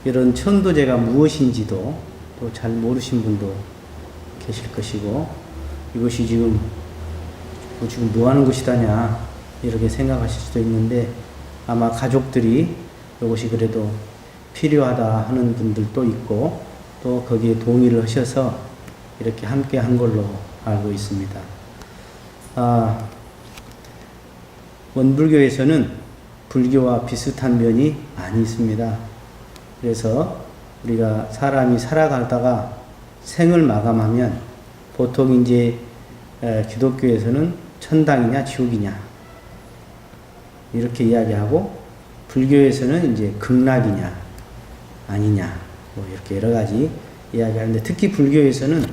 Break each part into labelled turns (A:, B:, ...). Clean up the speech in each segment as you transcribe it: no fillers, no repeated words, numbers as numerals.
A: 이런 천도제가 무엇인지도 또 잘 모르신 분도 계실 것이고, 이것이 지금 뭐 하는 것이다냐 이렇게 생각하실 수도 있는데, 아마 가족들이 이것이 그래도 필요하다 하는 분들도 있고, 또 거기에 동의를 하셔서 이렇게 함께 한 걸로 알고 있습니다. 원불교에서는 불교와 비슷한 면이 많이 있습니다. 그래서 우리가 사람이 살아가다가 생을 마감하면 보통 이제 기독교에서는 천당이냐 지옥이냐 이렇게 이야기하고, 불교에서는 이제 극락이냐 아니냐 뭐 이렇게 여러 가지 이야기하는데, 특히 불교에서는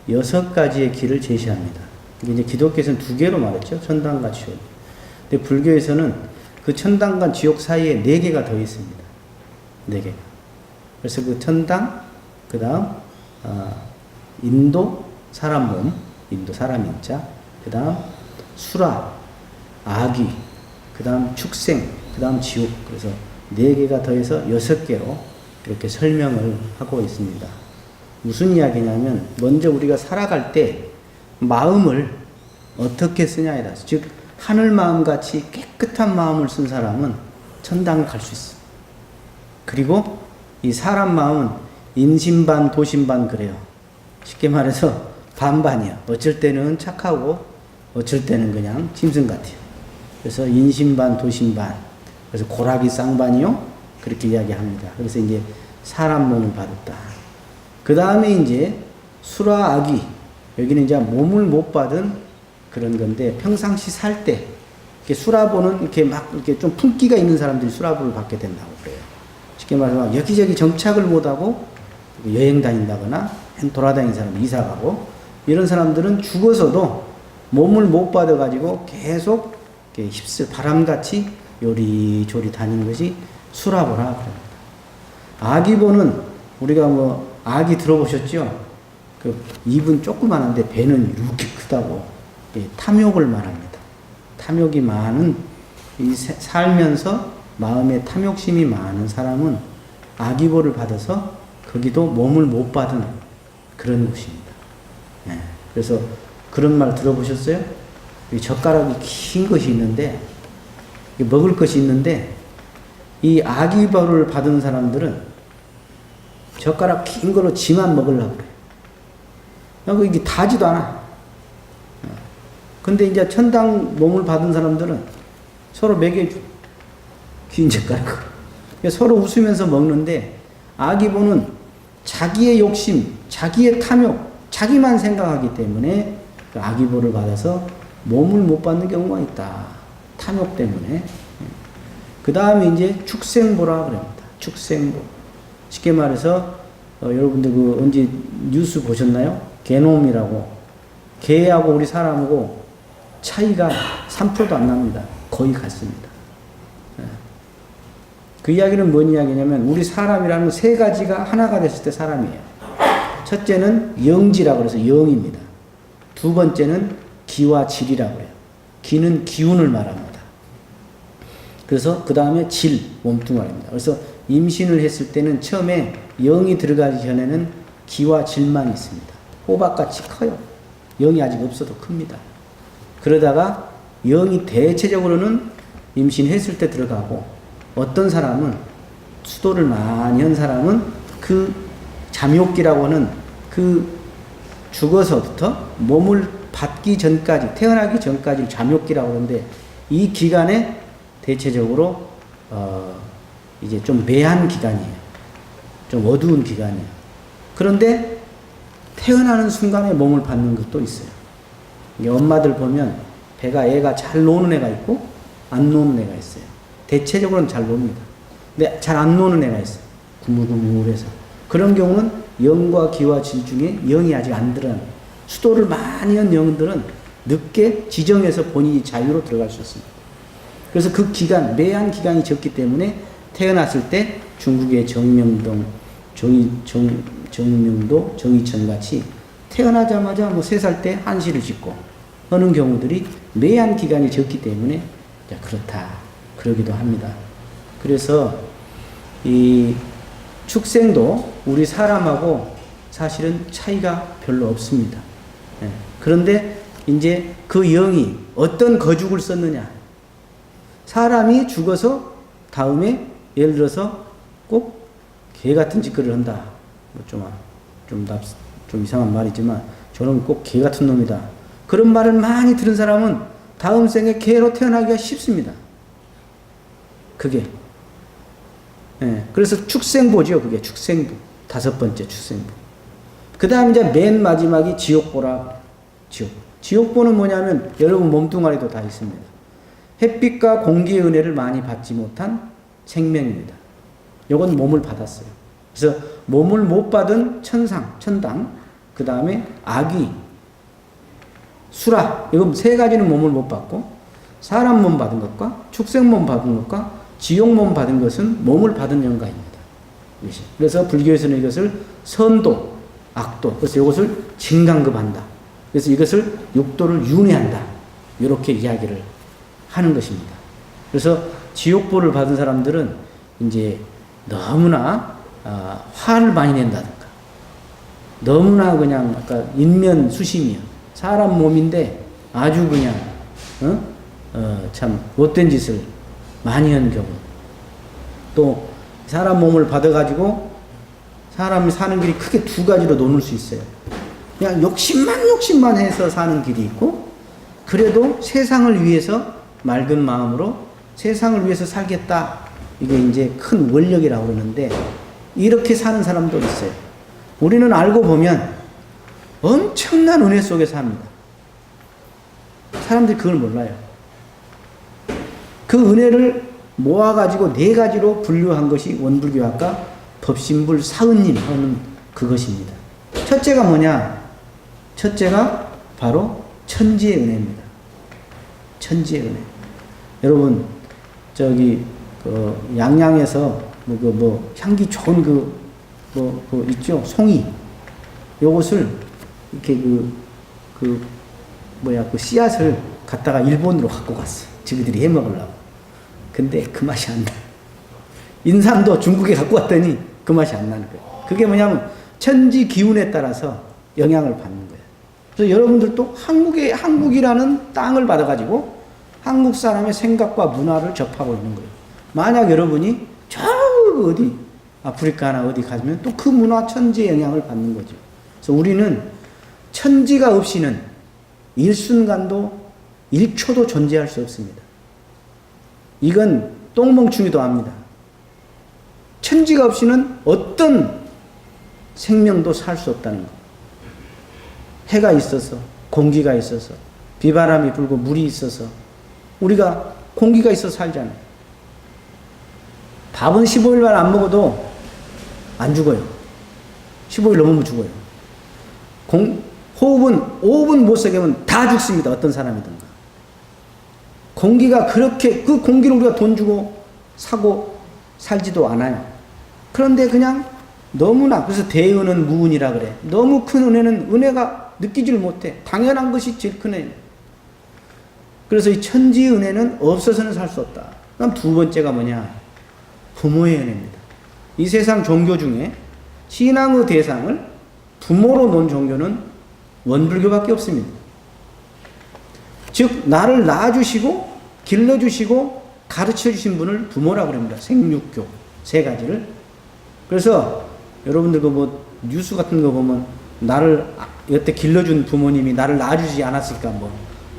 A: 6가지의 길을 제시합니다. 이제 기독교에서는 2개로 말했죠. 천당과 지옥. 근데 불교에서는 그 천당과 지옥 사이에 4개가 더 있습니다. 4개. 그래서 그 천당, 그 다음 인도 사람 몸, 인도 사람 인자, 그 다음 수라, 아귀, 그 다음 축생, 그 다음 지옥. 그래서 4개가 더해서 6개로 이렇게 설명을 하고 있습니다. 무슨 이야기냐면, 먼저 우리가 살아갈 때 마음을 어떻게 쓰냐에 따라서, 즉 하늘 마음같이 깨끗한 마음을 쓴 사람은 천당을 갈 수 있어. 그리고 이 사람 마음은 인심반 도심반 그래요. 쉽게 말해서 반반이야. 어쩔 때는 착하고 어쩔 때는 그냥 짐승 같아요. 그래서 인심반 도심반, 그래서 고라기 쌍반이요 그렇게 이야기합니다. 그래서 이제 사람 몸을 받았다. 그 다음에 이제 수라 아기, 여기는 이제 몸을 못 받은 그런 건데, 평상시 살 때 수라보는 이렇게 막 이렇게 좀 품기가 있는 사람들이 수라보를 받게 된다고 그래요. 쉽게 말해서 여기저기 정착을 못하고 여행 다닌다거나 돌아다니는 사람, 이사 가고 이런 사람들은 죽어서도 몸을 못 받아가지고 계속 휩쓸 바람같이 요리조리 다니는 것이 수라보라 그럽니다. 아기보는 우리가 뭐 아기 들어보셨죠? 그 입은 조그마한데 배는 이렇게 크다고 탐욕을 말합니다. 탐욕이 많은, 이 살면서 마음에 탐욕심이 많은 사람은 아기보를 받아서 거기도 몸을 못 받은 그런 곳입니다. 네. 그래서 그런 말 들어보셨어요? 이 젓가락이 긴 것이 있는데, 먹을 것이 있는데, 이 아기보를 받은 사람들은 젓가락 긴 걸로 지만 먹으려고 그래요. 이게 다지도 않아. 근데 이제 천당 몸을 받은 사람들은 서로 먹여줘. 긴 젓가락으로. 서로 웃으면서 먹는데, 아기보는 자기의 욕심, 자기의 탐욕, 자기만 생각하기 때문에 그 아기보를 받아서 몸을 못 받는 경우가 있다. 탐욕 때문에. 그 다음에 이제 축생보라 그럽니다. 축생보. 쉽게 말해서 여러분들 그 언제 뉴스 보셨나요? 게놈이라고. 개하고 우리 사람하고 차이가 3%도 안 납니다. 거의 같습니다. 그 이야기는 뭔 이야기냐면, 우리 사람이라는 3가지가 하나가 됐을 때 사람이에요. 첫째는 영지라고 해서 영입니다. 2번째는 기와 질이라고 해요. 기는 기운을 말합니다. 그래서 그 다음에 질, 몸뚱아리입니다. 그래서 임신을 했을 때는 처음에 영이 들어가기 전에는 기와 질만 있습니다. 호박같이 커요. 영이 아직 없어도 큽니다. 그러다가 영이 대체적으로는 임신했을 때 들어가고, 어떤 사람은 수도를 많이 한 사람은 그 잠욕기라고 하는 그 죽어서부터 몸을 받기 전까지, 태어나기 전까지 잠욕기라고 하는데, 이 기간에 대체적으로 이제 좀 매한 기간이에요. 좀 어두운 기간이에요. 그런데 태어나는 순간에 몸을 받는 것도 있어요. 엄마들 보면 애가 잘 노는 애가 있고 안 노는 애가 있어요. 대체적으로는 잘 놉니다. 근데 잘 안 노는 애가 있어요. 구물구물해서. 그런 경우는 영과 기와 질 중에 영이 아직 안 들어간, 수도를 많이 한 영들은 늦게 지정해서 본인이 자유로 들어갈 수 있습니다. 그래서 그 기간, 매한 기간이 적기 때문에 태어났을 때 중국의 정명동, 정명도, 정의천 같이 태어나자마자 뭐 3살 때 한시를 짓고 하는 경우들이 매한 기간이 적기 때문에 그렇다. 그러기도 합니다. 그래서 이 축생도 우리 사람하고 사실은 차이가 별로 없습니다. 예. 그런데 이제 그 영이 어떤 거죽을 썼느냐. 사람이 죽어서 다음에 예를 들어서 꼭 개 같은 짓거리를 한다. 좀 이상한 말이지만 저는 꼭 개 같은 놈이다. 그런 말을 많이 들은 사람은 다음 생에 개로 태어나기가 쉽습니다. 그게. 예. 그래서 축생보죠. 그게 축생보. 5번째 축생보. 그 다음 이제 맨 마지막이 지옥보라. 지옥보는 뭐냐면 여러분 몸뚱아리도 다 있습니다. 햇빛과 공기의 은혜를 많이 받지 못한 생명입니다. 요건 몸을 받았어요. 그래서 몸을 못 받은 천당, 그 다음에 아기, 수라, 이거 3가지는 몸을 못 받고, 사람 몸 받은 것과 축생 몸 받은 것과 지옥 몸 받은 것은 몸을 받은 영가입니다. 그래서 불교에서는 이것을 선도, 악도, 그래서 이것을 진강급한다. 그래서 이것을 육도를 윤회한다. 이렇게 이야기를 하는 것입니다. 그래서 지옥보를 받은 사람들은 이제 너무나 화를 많이 낸다든가, 너무나 그냥 아까 인면수심이야. 사람 몸인데 아주 그냥 참 못된 짓을 많이 한 경우, 또 사람 몸을 받아가지고 사람이 사는 길이 크게 2가지로 나눌 수 있어요. 그냥 욕심만 해서 사는 길이 있고, 그래도 세상을 위해서 맑은 마음으로 세상을 위해서 살겠다. 이게 이제 큰 원력이라고 그러는데, 이렇게 사는 사람도 있어요. 우리는 알고 보면 엄청난 은혜 속에 삽니다. 사람들이 그걸 몰라요. 그 은혜를 모아가지고 4가지로 분류한 것이 원불교학과 법신불 사은님 하는 그것입니다. 첫째가 뭐냐? 첫째가 바로 천지의 은혜입니다. 천지의 은혜. 여러분, 양양에서 향기 좋은 있죠? 송이. 요것을 이렇게 그 씨앗을 갖다가 일본으로 갖고 갔어. 지그들이 해 먹으려고. 근데 그 맛이 안 나. 인삼도 중국에 갖고 왔더니 그 맛이 안 나는 거예요. 그게 뭐냐면 천지 기운에 따라서 영향을 받는 거예요. 그래서 여러분들도 한국이라는 땅을 받아가지고 한국 사람의 생각과 문화를 접하고 있는 거예요. 만약 여러분이 저 어디 아프리카나 어디 가면 또 그 문화 천지의 영향을 받는 거죠. 그래서 우리는 천지가 없이는 일순간도 1초도 존재할 수 없습니다. 이건 똥멍충이도 압니다. 천지가 없이는 어떤 생명도 살 수 없다는 거. 해가 있어서, 공기가 있어서, 비바람이 불고 물이 있어서, 우리가 공기가 있어서 살잖아요. 밥은 15일만 안 먹어도 안 죽어요. 15일 넘으면 죽어요. 호흡은 5분 못 세게 하면 다 죽습니다. 어떤 사람이든가. 공기가 그렇게, 그 공기를 우리가 돈 주고 사고 살지도 않아요. 그런데 그냥 너무나, 그래서 대은은 무은이라 그래. 너무 큰 은혜는 은혜가 느끼지를 못해. 당연한 것이 제일 큰 은혜. 그래서 이 천지의 은혜는 없어서는 살 수 없다. 그럼 2번째가 뭐냐? 부모의 은혜입니다. 이 세상 종교 중에 신앙의 대상을 부모로 놓은 종교는 원불교밖에 없습니다. 즉 나를 낳아주시고 길러주시고 가르쳐주신 분을 부모라고 합니다. 생육교 3가지를. 그래서 여러분들 뉴스 같은 거 보면 나를 여태 길러준 부모님이 나를 낳아주지 않았을까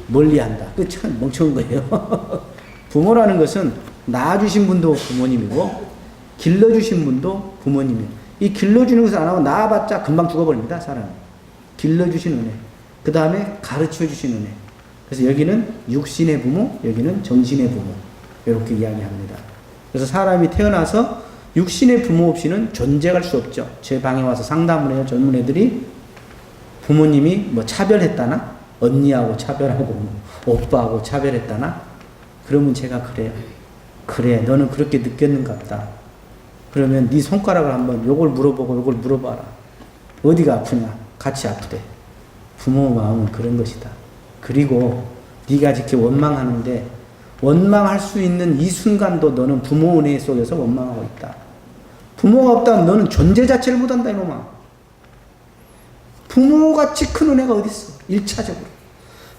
A: 멀리한다. 그 참 멍청한 거예요. 부모라는 것은 낳아주신 분도 부모님이고 길러주신 분도 부모님이에요. 이 길러주는 것을 안 하고 낳아봤자 금방 죽어버립니다. 사람은. 길러주신 은혜, 그 다음에 가르쳐주신 은혜. 그래서 여기는 육신의 부모, 여기는 정신의 부모, 이렇게 이야기합니다. 그래서 사람이 태어나서 육신의 부모 없이는 존재할 수 없죠. 제 방에 와서 상담을 해요. 젊은 애들이 부모님이 차별했다나, 언니하고 차별하고 오빠하고 차별했다나, 그러면 제가 그래요. 그래, 너는 그렇게 느꼈는가 보다. 그러면 네 손가락을 한번 요걸 물어보고 요걸 물어봐라. 어디가 아프냐? 같이 아프대. 부모 마음은 그런 것이다. 그리고 네가 이렇게 원망하는데 원망할 수 있는 이 순간도 너는 부모 은혜 속에서 원망하고 있다. 부모가 없다면 너는 존재 자체를 못한다 이놈아. 부모같이 큰 은혜가 어디 있어? 1차적으로.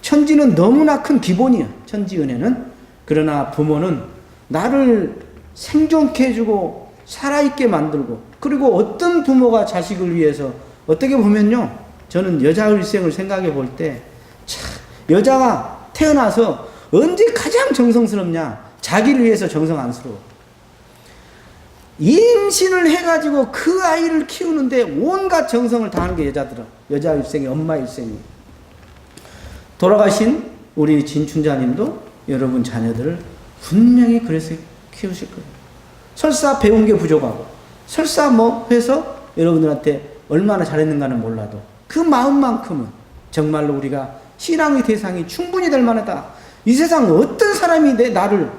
A: 천지는 너무나 큰 기본이야. 천지 은혜는. 그러나 부모는 나를 생존케 해주고 살아있게 만들고, 그리고 어떤 부모가 자식을 위해서, 어떻게 보면요, 저는 여자 일생을 생각해 볼 때 참 여자가 태어나서 언제 가장 정성스럽냐? 자기를 위해서 정성 안스러워. 임신을 해가지고 그 아이를 키우는데 온갖 정성을 다하는 게 여자들은. 여자 일생이, 엄마 일생이. 돌아가신 우리 진춘자님도 여러분 자녀들을 분명히 그래서 키우실 거예요. 설사 배운 게 부족하고, 설사 뭐 해서 여러분들한테 얼마나 잘했는가는 몰라도 그 마음만큼은 정말로 우리가 신앙의 대상이 충분히 될 만하다. 이 세상 어떤 사람이 나를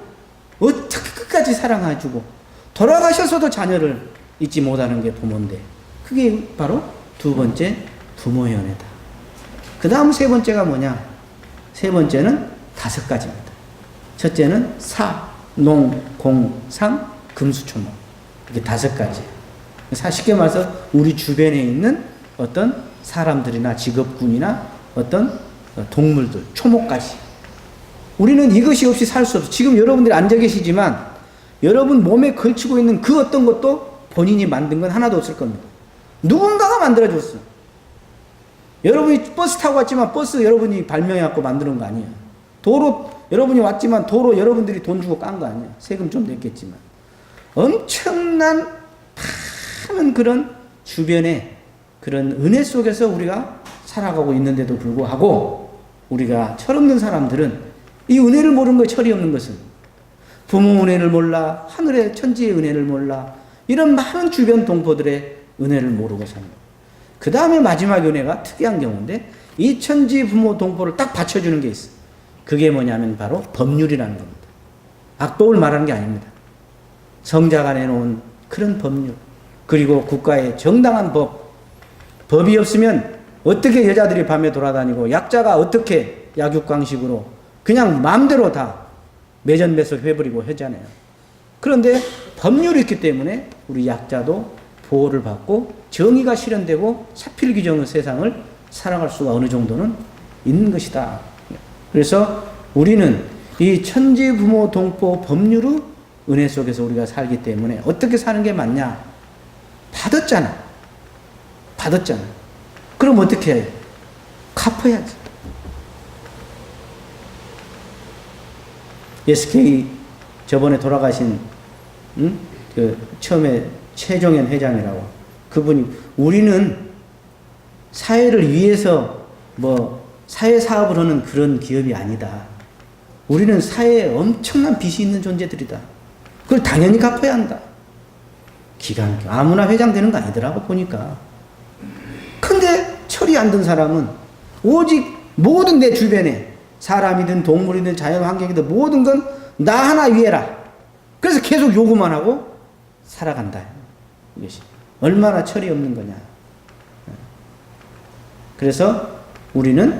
A: 어떻게 끝까지 사랑해주고 돌아가셔서도 자녀를 잊지 못하는 게 부모인데, 그게 바로 두 번째 부모의 은혜다. 그 다음 세 번째가 뭐냐? 세 번째는 5가지입니다. 첫째는 사, 농, 공, 상, 금수초목. 이렇게 5가지. 쉽게 말해서 우리 주변에 있는 어떤 사람들이나 직업군이나 어떤 동물들, 초목까지. 우리는 이것이 없이 살 수 없어. 지금 여러분들이 앉아 계시지만 여러분 몸에 걸치고 있는 그 어떤 것도 본인이 만든 건 하나도 없을 겁니다. 누군가가 만들어줬어. 여러분이 버스 타고 왔지만 버스 여러분이 발명해갖고 만드는 거 아니에요. 도로 여러분이 왔지만 도로 여러분들이 돈 주고 깐 거 아니에요. 세금 좀 냈겠지만. 엄청난 많은 그런 주변에 그런 은혜 속에서 우리가 살아가고 있는데도 불구하고 우리가 철없는 사람들은 이 은혜를 모르는 거예요. 철이 없는 것은. 부모 은혜를 몰라, 하늘의 천지의 은혜를 몰라, 이런 많은 주변 동포들의 은혜를 모르고 사는 거예요. 그 다음에 마지막 은혜가 특이한 경우인데, 이 천지 부모 동포를 딱 받쳐주는 게 있어요. 그게 뭐냐면 바로 법률이라는 겁니다. 악법을 말하는 게 아닙니다. 성자가 내놓은 그런 법률, 그리고 국가의 정당한 법이 없으면 어떻게 여자들이 밤에 돌아다니고 약자가 어떻게 약육강식으로 그냥 마음대로 다 매전매석 해버리고 하잖아요. 그런데 법률이 있기 때문에 우리 약자도 보호를 받고 정의가 실현되고 사필규정의 세상을 살아갈 수가 어느 정도는 있는 것이다. 그래서 우리는 이 천지 부모 동포 법률의 은혜 속에서 우리가 살기 때문에 어떻게 사는 게 맞냐? 받았잖아. 그럼 어떻게 해요? 갚아야지. SK 저번에 돌아가신 그 처음에 최종현 회장이라고, 그분이 우리는 사회를 위해서 뭐 사회 사업을 하는 그런 기업이 아니다. 우리는 사회에 엄청난 빚이 있는 존재들이다. 그걸 당연히 갚아야 한다. 기가 막혀. 아무나 회장 되는 거 아니더라고 보니까. 근데 철이 안 든 사람은 오직 모든 내 주변에 사람이든 동물이든 자연환경이든 모든 건 나 하나 위해라. 그래서 계속 요구만 하고 살아간다. 이것이 얼마나 철이 없는 거냐. 그래서 우리는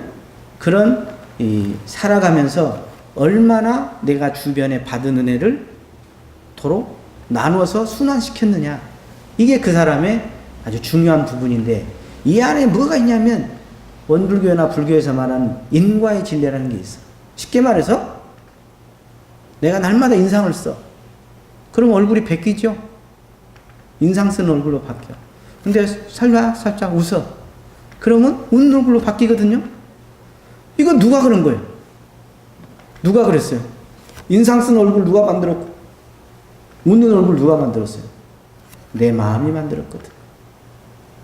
A: 그런 살아가면서 얼마나 내가 주변에 받은 은혜를 도로 나눠서 순환시켰느냐. 이게 그 사람의 아주 중요한 부분인데, 이 안에 뭐가 있냐면 원불교나 불교에서 말하는 인과의 진례라는 게 있어. 쉽게 말해서 내가 날마다 인상을 써. 그럼 얼굴이 바뀌죠. 인상 쓴 얼굴로 바뀌어. 근데 살짝 웃어. 그러면 웃는 얼굴로 바뀌거든요. 이건 누가 그런 거예요? 누가 그랬어요? 인상 쓴 얼굴 누가 만들었고 웃는 얼굴 누가 만들었어요? 내 마음이 만들었거든.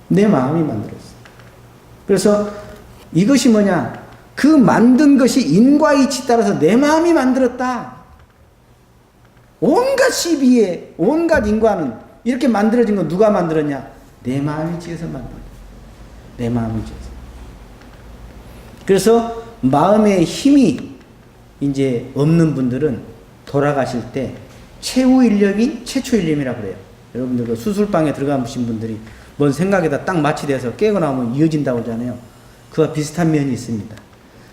A: 내 마음이 만들었어. 그래서 이것이 뭐냐? 그 만든 것이 인과이치 따라서 내 마음이 만들었다. 온갖 시비에 온갖 인과는 이렇게 만들어진 건 누가 만들었냐? 내 마음이 지어서 만들었다. 내 마음이 지어서. 그래서 마음의 힘이 이제 없는 분들은 돌아가실 때 최후일념이 최초일념이라고 그래요. 여러분들 그 수술방에 들어가신 분들이 뭔 생각에다 딱 마취돼서 깨고 나오면 이어진다고 하잖아요. 그와 비슷한 면이 있습니다.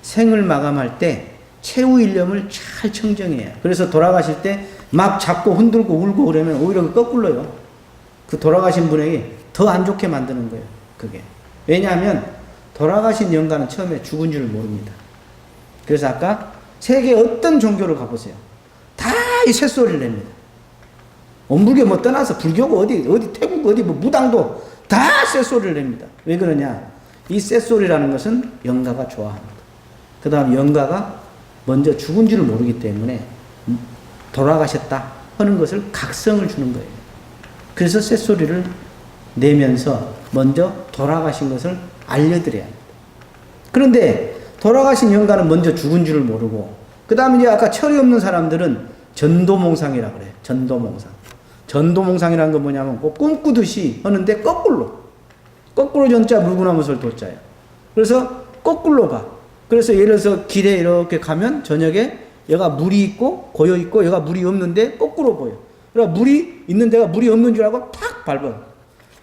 A: 생을 마감할 때 최후일념을 잘 청정해요. 그래서 돌아가실 때 막 잡고 흔들고 울고 그러면 오히려 거꾸로요. 그 돌아가신 분에게 더 안 좋게 만드는 거예요. 그게. 왜냐하면 돌아가신 영가는 처음에 죽은 줄 모릅니다. 그래서 아까 세계 어떤 종교를 가보세요. 다 이 쇳소리를 냅니다. 원불교 뭐 떠나서 불교고 어디 태국 어디 뭐 무당도 다 쇳소리를 냅니다. 왜 그러냐? 이 쇳소리라는 것은 영가가 좋아합니다. 그 다음 영가가 먼저 죽은 줄을 모르기 때문에 돌아가셨다 하는 것을 각성을 주는 거예요. 그래서 쇳소리를 내면서 먼저 돌아가신 것을 알려드려야 합니다. 그런데 돌아가신 영가는 먼저 죽은 줄을 모르고 그 다음에 이제 아까 철이 없는 사람들은 전도몽상이라고 그래요. 전도몽상. 전도몽상이라는 건 뭐냐면 꿈꾸듯이 하는데 거꾸로 전자 물구나무설 도자예요. 그래서 거꾸로 가. 그래서 예를 들어서 길에 이렇게 가면 저녁에 얘가 물이 있고 고여 있고 얘가 물이 없는데 거꾸로 보여. 그러니까 물이 있는 데가 물이 없는 줄 알고 탁 밟아.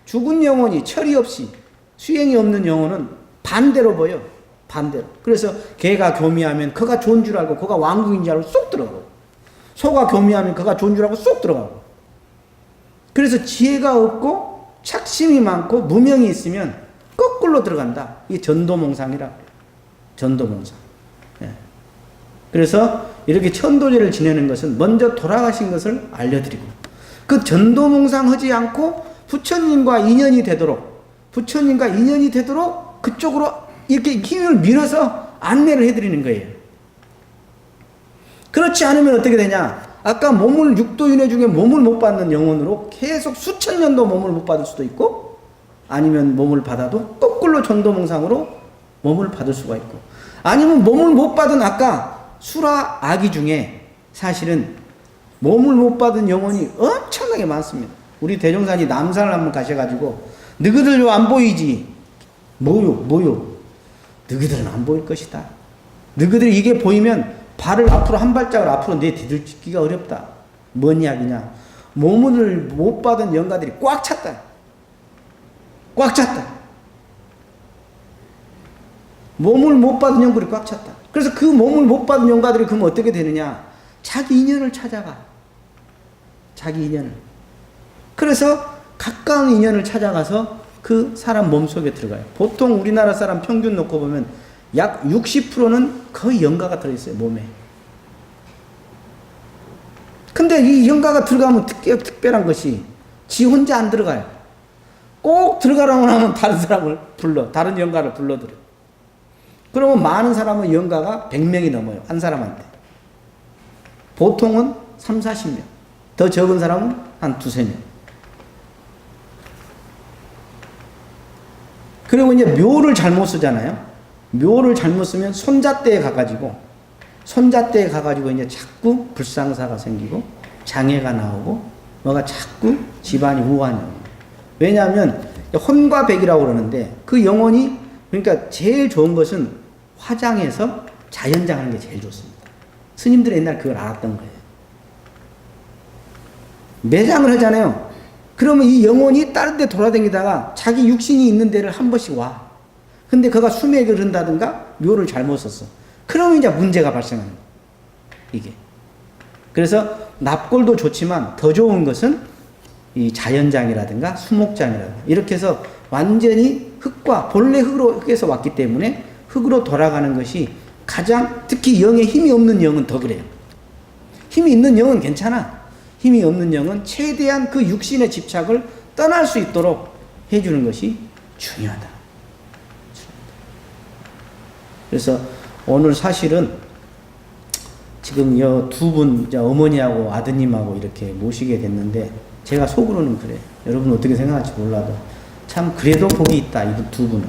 A: 죽은 영혼이 철이 없이 수행이 없는 영혼은 반대로 보여. 반대로. 그래서 개가 교미하면 그가 좋은 줄 알고 그가 왕국인 줄 알고 쏙 들어가고 소가 교미하면 그가 좋은 줄 알고 쏙 들어가고. 그래서 지혜가 없고 착심이 많고 무명이 있으면 거꾸로 들어간다. 이게 전도몽상이라고 해요. 전도몽상. 예. 그래서 이렇게 천도제를 지내는 것은 먼저 돌아가신 것을 알려드리고 그 전도몽상 하지 않고 부처님과 인연이 되도록 그쪽으로 이렇게 힘을 밀어서 안내를 해드리는 거예요. 그렇지 않으면 어떻게 되냐? 아까 육도윤회 중에 몸을 못 받는 영혼으로 계속 수천 년도 몸을 못 받을 수도 있고 아니면 몸을 받아도 거꾸로 전도몽상으로 몸을 받을 수가 있고 아니면 몸을 못 받은 아까 수라 아기 중에 사실은 몸을 못 받은 영혼이 엄청나게 많습니다. 우리 대종사님 남산을 한번 가셔가지고 너희들 왜 안 보이지? 뭐요? 너희들은 안 보일 것이다. 너희들이 이게 보이면 발을 앞으로 한 발짝을 앞으로 내디딜기가 어렵다. 뭔 이야기냐? 몸을 못 받은 영가들이 꽉 찼다. 몸을 못 받은 영들이 꽉 찼다. 그래서 그 몸을 못 받은 영가들이 그러면 어떻게 되느냐? 자기 인연을 찾아가. 자기 인연을. 그래서 가까운 인연을 찾아가서 그 사람 몸속에 들어가요. 보통 우리나라 사람 평균 놓고 보면 약 60%는 거의 영가가 들어있어요. 몸에. 근데 이 영가가 들어가면 특별한 것이 지 혼자 안 들어가요. 꼭 들어가라고 하면 다른 사람을 다른 영가를 불러들여. 그러면 많은 사람은 영가가 100명이 넘어요. 한 사람한테. 보통은 3, 40명. 더 적은 사람은 한 2, 3명. 그리고 이제 묘를 잘못 쓰잖아요. 묘를 잘못 쓰면 손잣대에 가가지고 이제 자꾸 불상사가 생기고 장애가 나오고 뭐가 자꾸 집안이 우환이 옵니다. 왜냐하면 혼과 백이라고 그러는데 그 영혼이 그러니까 제일 좋은 것은 화장해서 자연장하는 게 제일 좋습니다. 스님들이 옛날 그걸 알았던 거예요. 매장을 하잖아요. 그러면 이 영혼이 다른 데 돌아다니다가 자기 육신이 있는 데를 한 번씩 와. 근데 그가 수맥을 한다든가 묘를 잘못 썼어. 그러면 이제 문제가 발생하는 거예요. 이게. 그래서 납골도 좋지만 더 좋은 것은 이 자연장이라든가 수목장이라든가 이렇게 해서 완전히 본래 흙에서 왔기 때문에 흙으로 돌아가는 것이 가장 특히 영에 힘이 없는 영은 더 그래요. 힘이 있는 영은 괜찮아. 힘이 없는 영은 최대한 그 육신의 집착을 떠날 수 있도록 해주는 것이 중요하다. 그래서 오늘 사실은 지금 두 분, 어머니하고 아드님하고 이렇게 모시게 됐는데 제가 속으로는 그래요. 여러분 어떻게 생각할지 몰라도 참 그래도 복이 있다. 이 두 분은.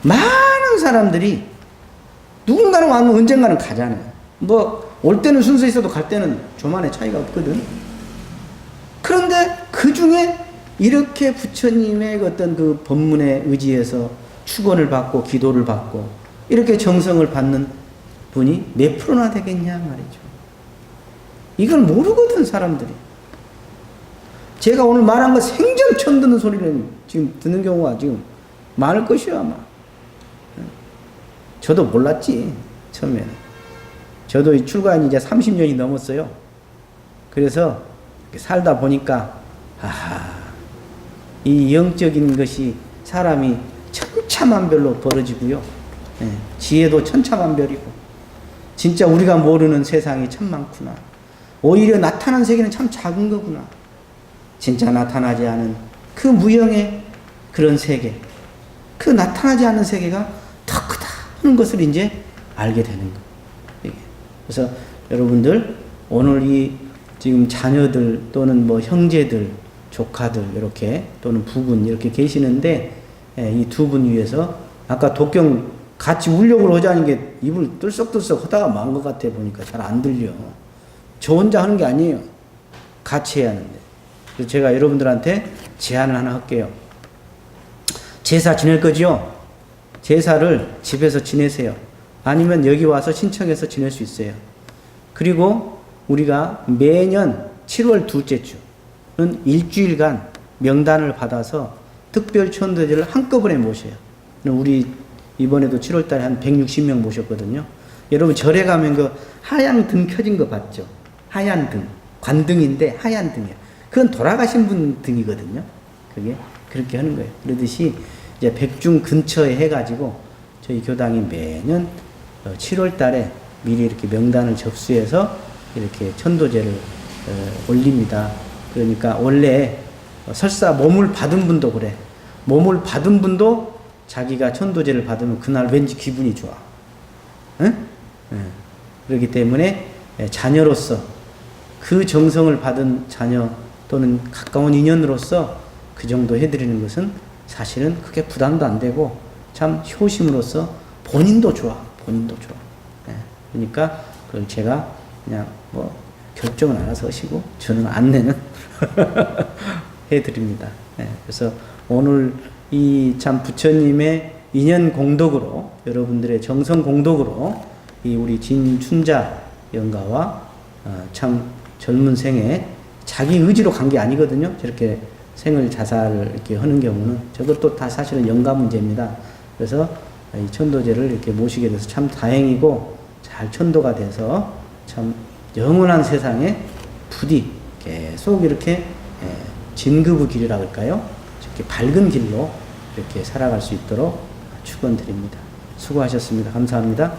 A: 많은 사람들이 누군가는 와면 언젠가는 가잖아요. 올 때는 순서 있어도 갈 때는 조만의 차이가 없거든. 그런데 그 중에 이렇게 부처님의 어떤 그 법문에 의지해서 축원을 받고 기도를 받고 이렇게 정성을 받는 분이 몇 프로나 되겠냐 말이죠. 이걸 모르거든 사람들이. 제가 오늘 말한 거 생전 처음 듣는 소리를 지금 듣는 경우가 지금 많을 것이요 아마. 저도 몰랐지 처음에는. 저도 출가한 이제 30년이 넘었어요. 그래서 살다 보니까 이 영적인 것이 사람이 천차만별로 벌어지고요. 예, 지혜도 천차만별이고 진짜 우리가 모르는 세상이 참 많구나. 오히려 나타난 세계는 참 작은 거구나. 진짜 나타나지 않은 그 무형의 그런 세계, 그 나타나지 않는 세계가 더 크다 하는 것을 이제 알게 되는 거예요. 그래서 여러분들 오늘 이 지금 자녀들 또는 뭐 형제들, 조카들 이렇게 또는 부군 이렇게 계시는데 이 두 분 위해서 아까 독경 같이 울려고 하자는 게 입을 뜰썩뜰썩 하다가 만 것 같아 보니까 잘 안 들려. 저 혼자 하는 게 아니에요. 같이 해야 하는데. 그래서 제가 여러분들한테 제안을 하나 할게요. 제사 지낼 거지요? 제사를 집에서 지내세요. 아니면 여기 와서 신청해서 지낼 수 있어요. 그리고 우리가 매년 7월 둘째 주는 일주일간 명단을 받아서 특별 천도제를 한꺼번에 모셔요. 우리 이번에도 7월 달에 한 160명 모셨거든요. 여러분 절에 가면 그 하얀 등 켜진 거 봤죠? 하얀 등. 관등인데 하얀 등이에요. 그건 돌아가신 분 등이거든요. 그게 그렇게 하는 거예요. 그러듯이 이제 백중 근처에 해가지고 저희 교당이 매년 7월 달에 미리 이렇게 명단을 접수해서 이렇게 천도제를 올립니다. 그러니까 원래 설사 몸을 받은 분도 그래. 몸을 받은 분도 자기가 천도제를 받으면 그날 왠지 기분이 좋아. 응? 그렇기 때문에 자녀로서 그 정성을 받은 자녀 또는 가까운 인연으로서 그 정도 해드리는 것은 사실은 크게 부담도 안 되고 참 효심으로서 본인도 좋아. 본인도 좋아. 그러니까 그걸 제가 그냥 뭐 결정은 알아서 하시고 저는 안내는 해드립니다. 그래서 오늘 이 참 부처님의 인연 공덕으로 여러분들의 정성 공덕으로 이 우리 진춘자 영가와 참 젊은 생에 자기 의지로 간 게 아니거든요. 저렇게 생을 자살을 이렇게 하는 경우는 저것도 다 사실은 영가 문제입니다. 그래서 이 천도제를 이렇게 모시게 돼서 참 다행이고 잘 천도가 돼서 참 영원한 세상에 부디 계속 이렇게 진급의 길이라 할까요? 이렇게 밝은 길로 이렇게 살아갈 수 있도록 축원드립니다. 수고하셨습니다. 감사합니다.